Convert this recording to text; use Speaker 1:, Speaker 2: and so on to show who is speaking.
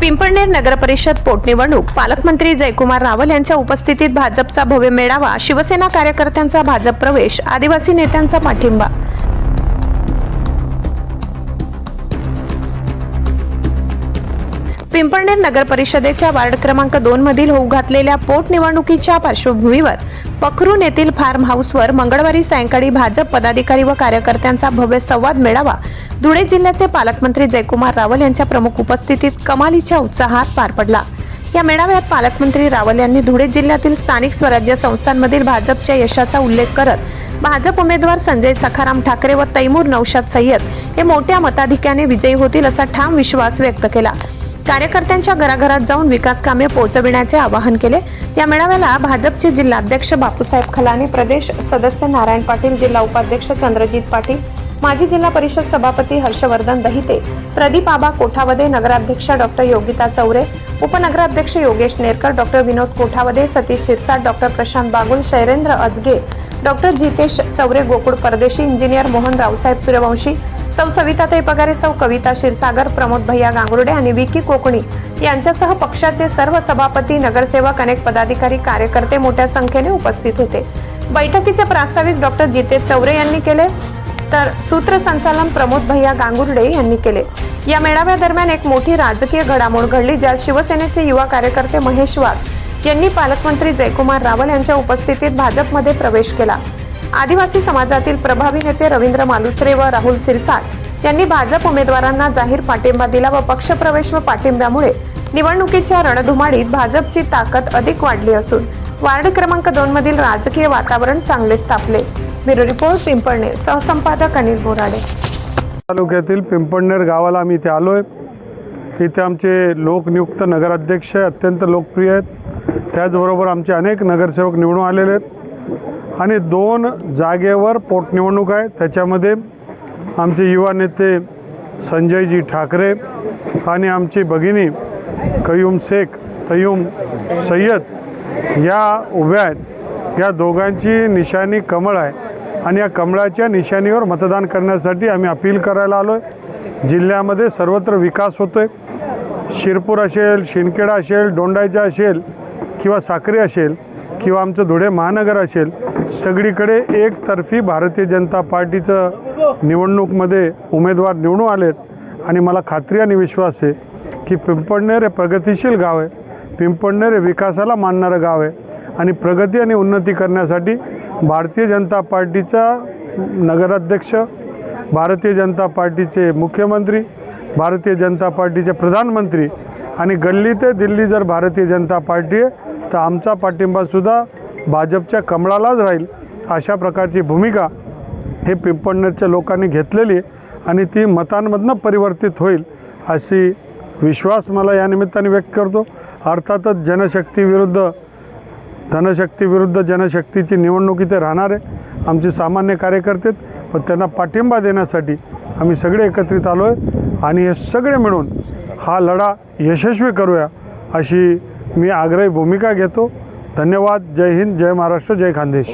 Speaker 1: पिंपळनेर नगरपरिषद पोटनिवडणूक पालकमंत्री जयकुमार रावल यांच्या उपस्थितीत भाजपचा भव्य मेळावा, शिवसेना कार्यकर्त्यांचा भाजप प्रवेश, आदिवासी नेत्यांचा पाठिंबा। पिंपळनेर नगरपरिषदेच्या वार्ड क्रमांक 2 मधील होऊ घातलेल्या पोटनिवडणुकीच्या पार्श्वभूमीवर पखरून येथील फार्म हाऊसवर मंगळवारी सायंकाळी भाजप पदाधिकारी व कार्यकर्त्यांचा भव्य संवाद मेळावा धुळे जिल्ह्याचे पालकमंत्री जयकुमार रावल यांच्या प्रमुख उपस्थितीत कमालीच्या उत्साहात पार पडला। या मेळाव्यात पालकमंत्री रावल यांनी धुळे जिल्ह्यातील स्थानिक स्वराज्य संस्थांमधील भाजपच्या यशाचा उल्लेख करत भाजप उमेदवार संजय सखाराम ठाकरे व तैमूर नौशाद सय्यद हे मोठ्या मताधिक्याने विजयी होतील असा ठाम विश्वास व्यक्त केला। कार्यकर्त्यांच्या घराघरात जाऊन विकास कामे पोहोचविण्याचे आवाहन केले। या मेळाव्याला भाजपचे जिल्हाध्यक्ष बापूसाहेब खलाने, प्रदेश सदस्य नारायण पाटील, जिल्हा उपाध्यक्ष चंद्रजीत पाटील, माजी जिल्हा परिषद सभापती हर्षवर्धन दहिते, प्रदीप आबा कोठावदे, नगराध्यक्ष डॉक्टर योगिता चौरे, उपनगराध्यक्ष योगेश नेरकर, डॉक्टर विनोद कोठावदे, सतीश शिरसाट, डॉक्टर प्रशांत बागुल, शैलेंद्र अजगे, डॉक्टर जितेश चौरे, गोकुळ परदेशी, इंजिनियर मोहन रावसाहेब सूर्यवंशी, सौ सविताताई पगारे, सौ कविता क्षीरसागर, प्रमोद भैया गांगुर्डे आणि विकी कोकणी यांच्यासह पक्षाचे सर्व सभापती, नगरसेवक, अनेक पदाधिकारी, कार्यकर्ते मोठ्या संख्येने उपस्थित होते। बैठकीचे प्रास्ताविक डॉक्टर जितेश चौरे यांनी केले तर सूत्रसंचालन प्रमोद भैया गांगुर्डे यांनी केले। या मेळाव्यादरम्यान एक मोठी राजकीय घडामोड घडली, ज्यात शिवसेनेचे युवा कार्यकर्ते महेश वाघ यांनी पालकमंत्री जयकुमार रावल यांच्या उपस्थितीत भाजपमध्ये प्रवेश केला। आदिवासी समाजातील प्रभावी नेते रवींद्र मालुसरे व राहुल सिरसाट यांनी भाजप उमेदवारांना जाहीर पाठिंबा दिला व पक्षप्रवेश व पाठिंब्यामुळे निवडणुकीच्या रणधुमाळीत भाजपची ताकद अधिक वाढली असून वार्ड क्रमांक 2 मधील राजकीय वातावरण चांगलेच तापले। ब्युरो रिपोर्ट, पिंपळनेर, सहसंपादक अनिल बोराडे।
Speaker 2: तालुक्यातील पिंपळनेर गावाला आम्ही इथे आलोय। इथे आमचे लोकनियुक्त नगराध्यक्ष अत्यंत लोकप्रिय आहेत, त्याचबरोबर आमचे अनेक नगरसेवक निवडून आलेले आहेत आणि 2 जागेवर पोटनिवडणूक आहे। त्याच्यामध्ये आमचे युवा नेते संजयजी ठाकरे आणि आमची भगिनी कयूम शेख तैमूर सय्यद या उभ्या आहेत। या दोघांची निशाणी कमळ आहे आणि या कमळाच्या निशाणीवर मतदान करण्यासाठी आम्ही अपील करायला आलोय। जिल्ह्यामध्ये सर्वत्र विकास होतोय। शिरपूर असेल, शिंदखेडा असेल, दोंडाईचा असेल किंवा साक्री असेल किंवा आमचं धुळे महानगर असेल, सगळीकडे एकतर्फी भारतीय जनता पार्टीचं निवडणूकमध्ये उमेदवार निवडून आलेत आणि मला खात्री आणि विश्वास आहे की पिंपळनेर हे प्रगतिशील गाव आहे, पिंपळनेर हे विकासाला मानणारं गाव आहे आणि प्रगती आणि उन्नती करण्यासाठी भारतीय जनता पार्टीचा नगराध्यक्ष, भारतीय जनता पार्टीचे मुख्यमंत्री, भारतीय जनता पार्टीचे प्रधानमंत्री आणि गल्ली ते दिल्ली जर भारतीय जनता पार्टी आहे तर आमचा पाठिंबासुद्धा भाजपच्या कमळालाच राहील, अशा प्रकारची भूमिका हे पिंपळनेरच्या लोकांनी घेतलेली आहे आणि ती मतांमधनं परिवर्तित होईल अशी विश्वास मला या निमित्ताने व्यक्त करतो। अर्थातच धनशक्ती विरुद्ध जनशक्तीची निवडणूक इथे राहणार आहे। आमचे सामान्य कार्यकर्ते व त्यांना पाठिंबा देण्यासाठी आम्ही सगळे एकत्रित आलो आहे आणि हे सगळे मिळून हा लढा यशस्वी करूया अशी मी आग्रही भूमिका घेतो। धन्यवाद। जय हिंद, जय महाराष्ट्र, जय खानदेश।